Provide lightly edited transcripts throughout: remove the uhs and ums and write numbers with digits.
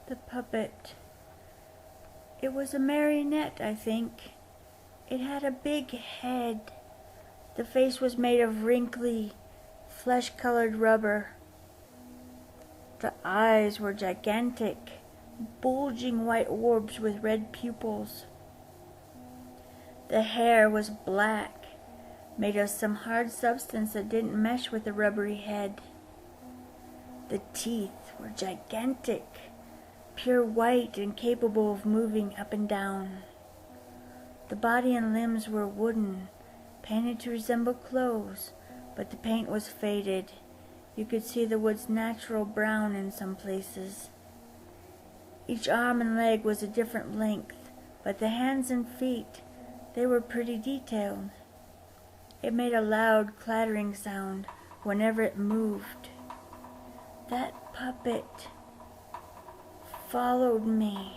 The puppet. It was a marionette, I think. It had a big head. The face was made of wrinkly, flesh-colored rubber. The eyes were gigantic, bulging white orbs with red pupils. The hair was black, made of some hard substance that didn't mesh with the rubbery head. The teeth were gigantic, pure white and capable of moving up and down. The body and limbs were wooden, painted to resemble clothes, but the paint was faded. You could see the wood's natural brown in some places. Each arm and leg was a different length, but the hands and feet, they were pretty detailed. It made a loud clattering sound whenever it moved. That puppet followed me.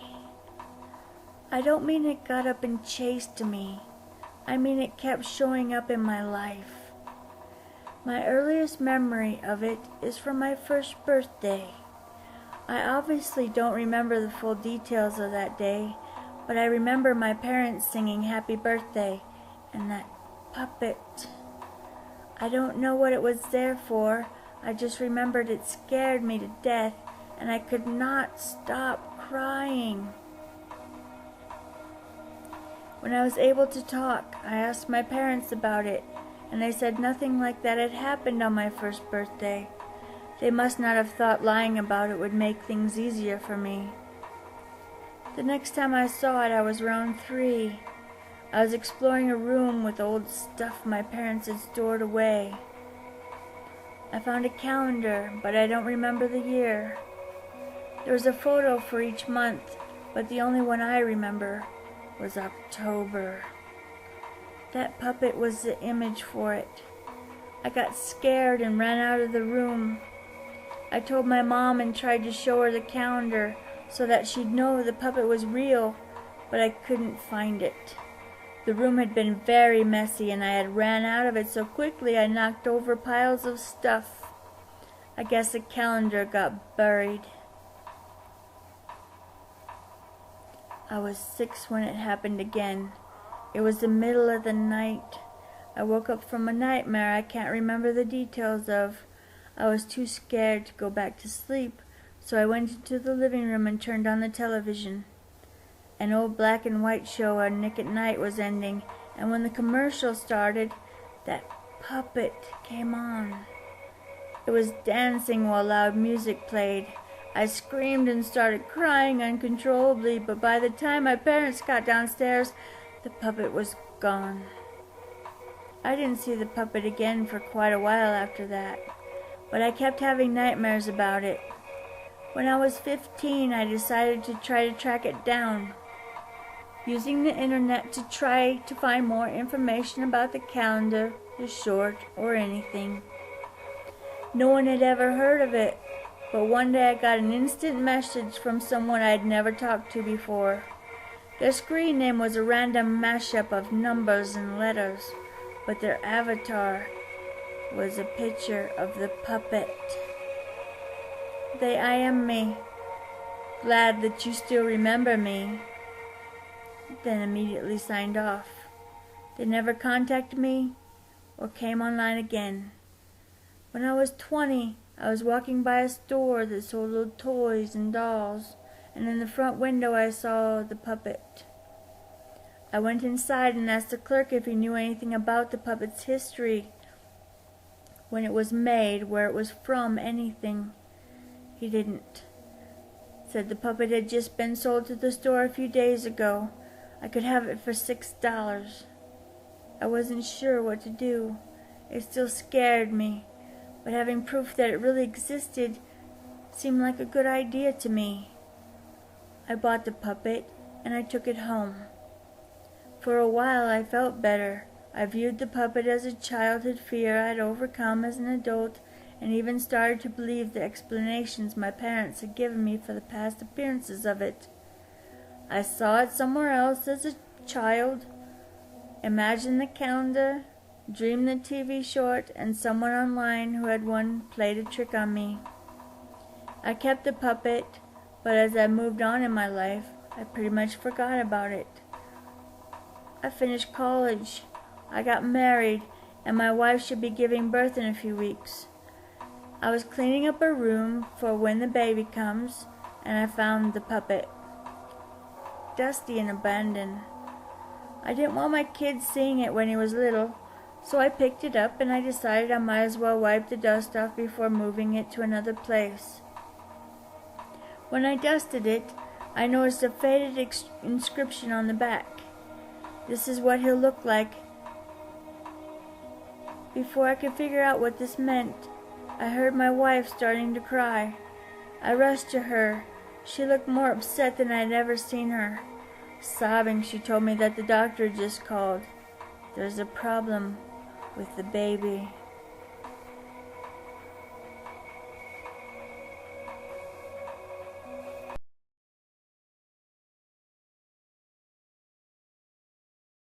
I don't mean it got up and chased me. I mean it kept showing up in my life. My earliest memory of it is from my first birthday. I obviously don't remember the full details of that day, but I remember my parents singing happy birthday and that puppet. I don't know what it was there for. I just remembered it scared me to death and I could not stop crying. When I was able to talk, I asked my parents about it, and they said nothing like that had happened on my first birthday. They must not have thought lying about it would make things easier for me. The next time I saw it, I was around 3. I was exploring a room with old stuff my parents had stored away. I found a calendar, but I don't remember the year. There was a photo for each month, but the only one I remember was October. That puppet was the image for it. I got scared and ran out of the room. I told my mom and tried to show her the calendar so that she'd know the puppet was real, but I couldn't find it. The room had been very messy and I had ran out of it so quickly I knocked over piles of stuff. I guess the calendar got buried. I was 6 when it happened again. It was the middle of the night. I woke up from a nightmare I can't remember the details of. I was too scared to go back to sleep, so I went into the living room and turned on the television. An old black and white show on Nick at Night was ending, and when the commercial started, that puppet came on. It was dancing while loud music played. I screamed and started crying uncontrollably, but by the time my parents got downstairs, the puppet was gone. I didn't see the puppet again for quite a while after that, but I kept having nightmares about it. When I was 15, I decided to try to track it down, using the internet to try to find more information about the calendar, the short, or anything. No one had ever heard of it, but one day I got an instant message from someone I'd never talked to before. Their screen name was a random mashup of numbers and letters, but their avatar was a picture of the puppet. They IM'd me, glad that you still remember me, then immediately signed off. They never contacted me or came online again. When I was 20, I was walking by a store that sold old toys and dolls, and in the front window I saw the puppet. I went inside and asked the clerk if he knew anything about the puppet's history, when it was made, where it was from, anything. He didn't. Said the puppet had just been sold to the store a few days ago. I could have it for $6. I wasn't sure what to do. It still scared me, but having proof that it really existed seemed like a good idea to me. I bought the puppet and I took it home. For a while I felt better. I viewed the puppet as a childhood fear I'd overcome as an adult, and even started to believe the explanations my parents had given me for the past appearances of it. I saw it somewhere else as a child, imagined the calendar, dreamed the TV short, and someone online who had one played a trick on me. I kept the puppet, But as I moved on in my life, I pretty much forgot about it. I finished college, I got married, and my wife should be giving birth in a few weeks. I was cleaning up her room for when the baby comes, and I found the puppet, dusty and abandoned. I didn't want my kid seeing it when he was little, so I picked it up and I decided I might as well wipe the dust off before moving it to another place. When I dusted it, I noticed a faded inscription on the back. This is what he'll look like. Before I could figure out what this meant, I heard my wife starting to cry. I rushed to her. She looked more upset than I'd ever seen her. Sobbing, she told me that the doctor just called. There's a problem with the baby.